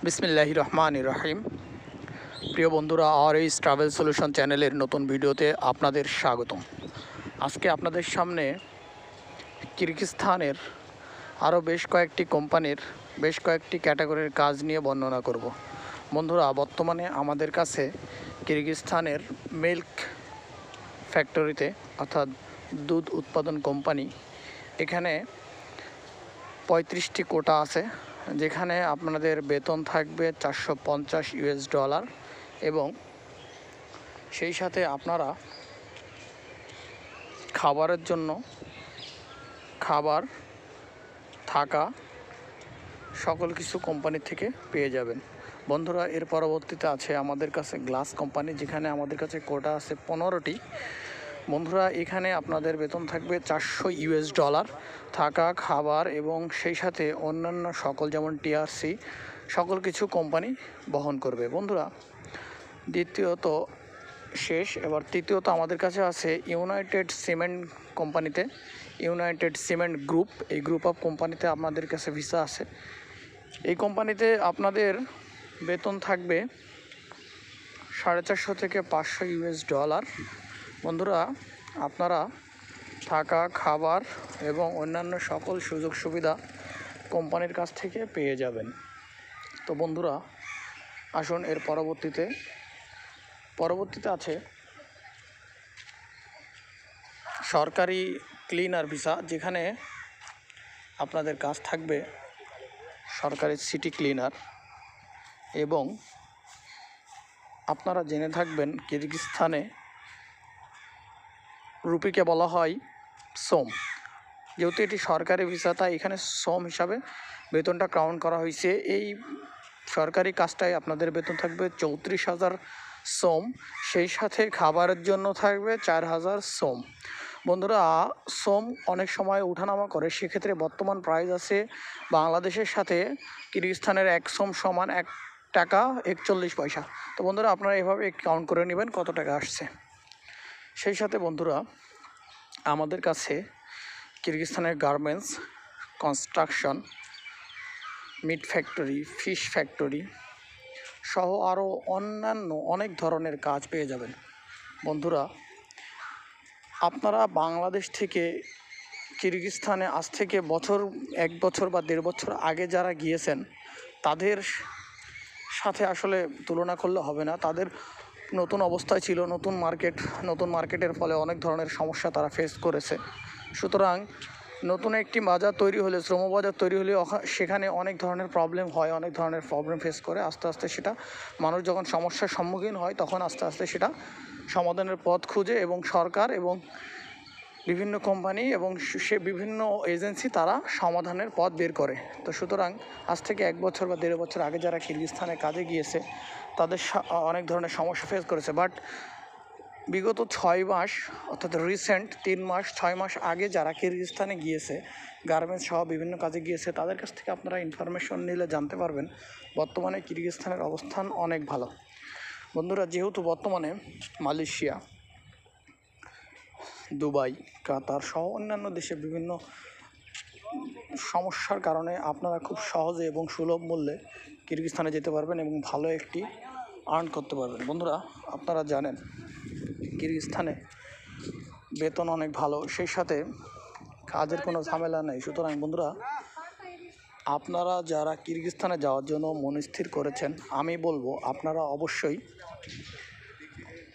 বিসমিল্লাহির রহমানির রহিম। প্রিয় বন্ধুরা, আর এই ট্রাভেল সলিউশন চ্যানেলের নতুন ভিডিওতে আপনাদের স্বাগতম। আজকে আপনাদের সামনে কিরগিজস্তানের আরও বেশ কয়েকটি কোম্পানির বেশ কয়েকটি ক্যাটাগরির কাজ নিয়ে বর্ণনা করব। বন্ধুরা, বর্তমানে আমাদের কাছে কিরগিজস্তানের মিল্ক ফ্যাক্টরিতে অর্থাৎ দুধ উৎপাদন কোম্পানি, এখানে 35টি কোটা আছে, যেখানে আপনাদের বেতন থাকবে $450 এবং সেই সাথে আপনারা খাবারের জন্য খাবার, থাকা সকল কিছু কোম্পানি থেকে পেয়ে যাবেন। বন্ধুরা, এর পরবর্তীতে আছে আমাদের কাছে গ্লাস কোম্পানি, যেখানে আমাদের কাছে কোটা আছে 15টি। বন্ধুরা, এখানে আপনাদের বেতন থাকবে $400, থাকা, খাবার এবং সেই সাথে অন্যান্য সকল যেমন টিআরসি সকল কিছু কোম্পানি বহন করবে। বন্ধুরা, দ্বিতীয়ত শেষ, এবার তৃতীয়ত আমাদের কাছে আছে ইউনাইটেড সিমেন্ট কোম্পানিতে, ইউনাইটেড সিমেন্ট গ্রুপ, এই গ্রুপ অফ কোম্পানিতে আমাদের কাছে ভিসা আছে। এই কোম্পানিতে আপনাদের বেতন থাকবে $450 থেকে $500। বন্ধুরা, আপনারা থাকা, খাবার এবং অন্যান্য সকল সুযোগ সুবিধা কোম্পানির কাছ থেকে পেয়ে যাবেন। তো বন্ধুরা, আসুন এর পরবর্তীতে আছে সরকারি ক্লিনার ভিসা, যেখানে আপনাদের কাজ থাকবে সরকারি সিটি ক্লিনার। এবং আপনারা জেনে থাকবেন কিরগিজস্তানে রুপিকে বলা হয় সোম। যেহেতু এটি সরকারি ভিসা, তাই এখানে সোম হিসাবে বেতনটা কাউন্ট করা হয়েছে। এই সরকারি কাজটায় আপনাদের বেতন থাকবে 34,000 সোম, সেই সাথে খাবারের জন্য থাকবে 4,000 সোম। বন্ধুরা, সোম অনেক সময় উঠানামা করে, সেক্ষেত্রে বর্তমান প্রাইস আছে বাংলাদেশের সাথে কিরগিজস্তানের 1 সোম সমান $1.41। তো বন্ধুরা, আপনারা এভাবে কাউন্ট করে নেবেন কত টাকা আসছে। সেই সাথে বন্ধুরা, আমাদের কাছে কিরগিজস্তানের garments, construction, meat factory, fish factory সহ আরও অন্যান্য অনেক ধরনের কাজ পেয়ে যাবেন। বন্ধুরা, আপনারা বাংলাদেশ থেকে কিরগিজস্তানে আজ থেকে 1 বছর বা 1.5 বছর আগে যারা গিয়েছেন, তাদের সাথে আসলে তুলনা করলে হবে না। তাদের নতুন অবস্থায় ছিল, নতুন মার্কেটের ফলে অনেক ধরনের সমস্যা তারা ফেস করেছে। সুতরাং নতুন একটি বাজার তৈরি হলে, শ্রমবাজার তৈরি হলে সেখানে অনেক ধরনের প্রবলেম হয়, অনেক ধরনের প্রবলেম ফেস করে। আস্তে আস্তে সেটা মানুষ যখন সমস্যার সম্মুখীন হয়, তখন আস্তে আস্তে সেটা সমাধানের পথ খুঁজে এবং সরকার এবং বিভিন্ন কোম্পানি এবং বিভিন্ন এজেন্সি তারা সমাধানের পথ বের করে। তো সুতরাং আজ থেকে 1 বছর বা 1.5 বছর আগে যারা কিরগিজস্তানে কাজে গিয়েছে, তাদের অনেক ধরনের সমস্যা ফেস করেছে। বাট বিগত 6 মাস অর্থাৎ রিসেন্ট 3 মাস 6 মাস আগে যারা কিরগিজস্তানে গিয়েছে, গার্মেন্টস সহ বিভিন্ন কাজে গিয়েছে, তাদের কাছ থেকে আপনারা ইনফরমেশন নিলে জানতে পারবেন বর্তমানে কিরগিজস্তানের অবস্থান অনেক ভালো। বন্ধুরা, যেহেতু বর্তমানে মালয়েশিয়া, দুবাই, কাতার সহ অন্যান্য দেশে বিভিন্ন সমস্যার কারণে আপনারা খুব সহজে এবং সুলভ মূল্যে কিরগিজস্তানে যেতে পারবেন এবং ভালো একটি আর্ন করতে পারবেন। বন্ধুরা, আপনারা জানেন কিরগিজস্তানে বেতন অনেক ভালো, সেই সাথে কাজের কোনো ঝামেলা নেই। সুতরাং বন্ধুরা, আপনারা যারা কিরগিজস্তানে যাওয়ার জন্য মনস্থির করেছেন, আমি বলবো আপনারা অবশ্যই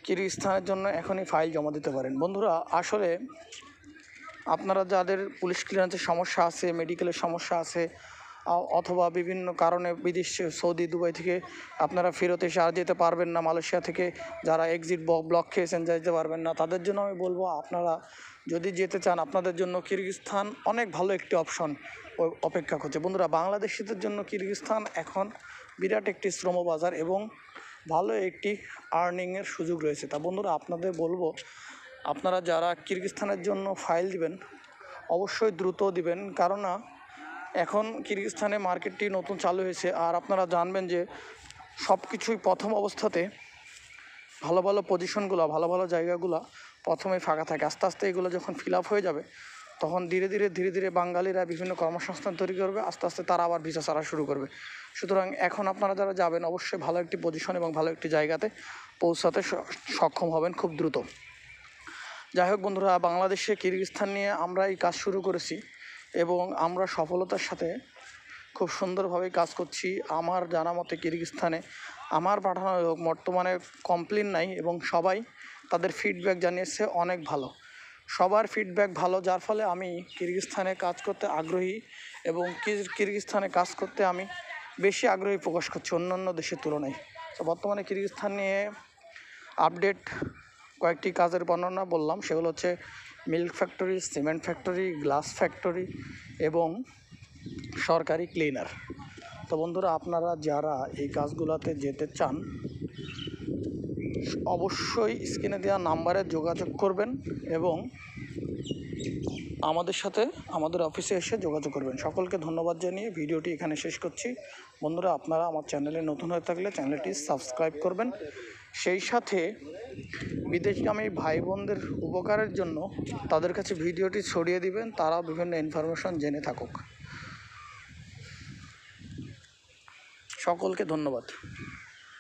কিরগিজস্তানের জন্য এখনই ফাইল জমা দিতে পারেন। বন্ধুরা, আসলে আপনারা যাদের পুলিশ ক্লিয়ারেন্সের সমস্যা আছে, মেডিকেলের সমস্যা আছে, অথবা বিভিন্ন কারণে বিদেশে সৌদি, দুবাই থেকে আপনারা ফেরত এসে আর যেতে পারবেন না, মালয়েশিয়া থেকে যারা এক্সিট ব্লক খেয়েছেন যেতে পারবেন না, তাদের জন্য আমি বলবো আপনারা যদি যেতে চান, আপনাদের জন্য কিরগিজস্তান অনেক ভালো একটি অপশন অপেক্ষা করছে। বন্ধুরা, বাংলাদেশিদের জন্য কিরগিজস্তান এখন বিরাট একটি শ্রমবাজার এবং ভালো একটি আর্নিংয়ের সুযোগ রয়েছে। তা বন্ধুরা, আপনাদের বলবো আপনারা যারা কিরগিজস্তানের জন্য ফাইল দিবেন, অবশ্যই দ্রুত দিবেন, কারণ এখন কিরগিজস্তানে মার্কেটটি নতুন চালু হয়েছে। আর আপনারা জানবেন যে সব কিছুই প্রথম অবস্থাতে ভালো ভালো পজিশনগুলো, ভালো ভালো জায়গাগুলো প্রথমে ফাঁকা থাকে। আস্তে আস্তে এগুলো যখন ফিল আপ হয়ে যাবে, তখন ধীরে ধীরে বাঙালিরা বিভিন্ন কর্মসংস্থান তৈরি করবে, আস্তে আস্তে তারা আবার ভিসা ছাড়া শুরু করবে। সুতরাং এখন আপনারা যারা যাবেন অবশ্যই ভালো একটি পজিশন এবং ভালো একটি জায়গাতে পৌঁছাতে সক্ষম হবেন খুব দ্রুত। যাই হোক বন্ধুরা, বাংলাদেশে কিরগিজস্তান নিয়ে আমরা এই কাজ শুরু করেছি এবং আমরা সফলতার সাথে খুব সুন্দরভাবে কাজ করছি। আমার জানা মতে কিরগিজস্তানে আমার পাঠানো লোক বর্তমানে কমপ্লেন নাই এবং সবাই তাদের ফিডব্যাক জানিয়েছে অনেক ভালো, সবার ফিডব্যাক ভালো, যার ফলে আমি কিরগিজস্তানে কাজ করতে আগ্রহী এবং কিরগিজস্তানে কাজ করতে আমি বেশি আগ্রহী প্রকাশ করছি অন্যান্য দেশের তুলনায়। তো বর্তমানে কিরগিজস্তান নিয়ে আপডেট কয়েকটি কাজের বর্ণনা বললাম, সেগুলো হচ্ছে milk factory, cement factory, glass factory এবং সরকারি ক্লিনার। তো বন্ধুরা, আপনারা যারা এই কাজগুলোতে যেতে চান অবশ্যই স্ক্রিনে দেওয়া নাম্বারে যোগাযোগ করবেন এবং আমাদের সাথে আমাদের অফিসে এসে যোগাযোগ করবেন। সকলকে ধন্যবাদ জানিয়ে ভিডিওটি এখানে শেষ করছি। বন্ধুরা, আপনারা আমার চ্যানেলে নতুন হয়ে থাকলে চ্যানেলটি সাবস্ক্রাইব করবেন, সেই সাথে বিদেশগামী ভাই বোনদের উপকারের জন্য তাদের কাছে ভিডিওটি ছড়িয়ে দিবেন, তারা বিভিন্ন ইনফরমেশন জেনে থাকুক। সকলকে ধন্যবাদ।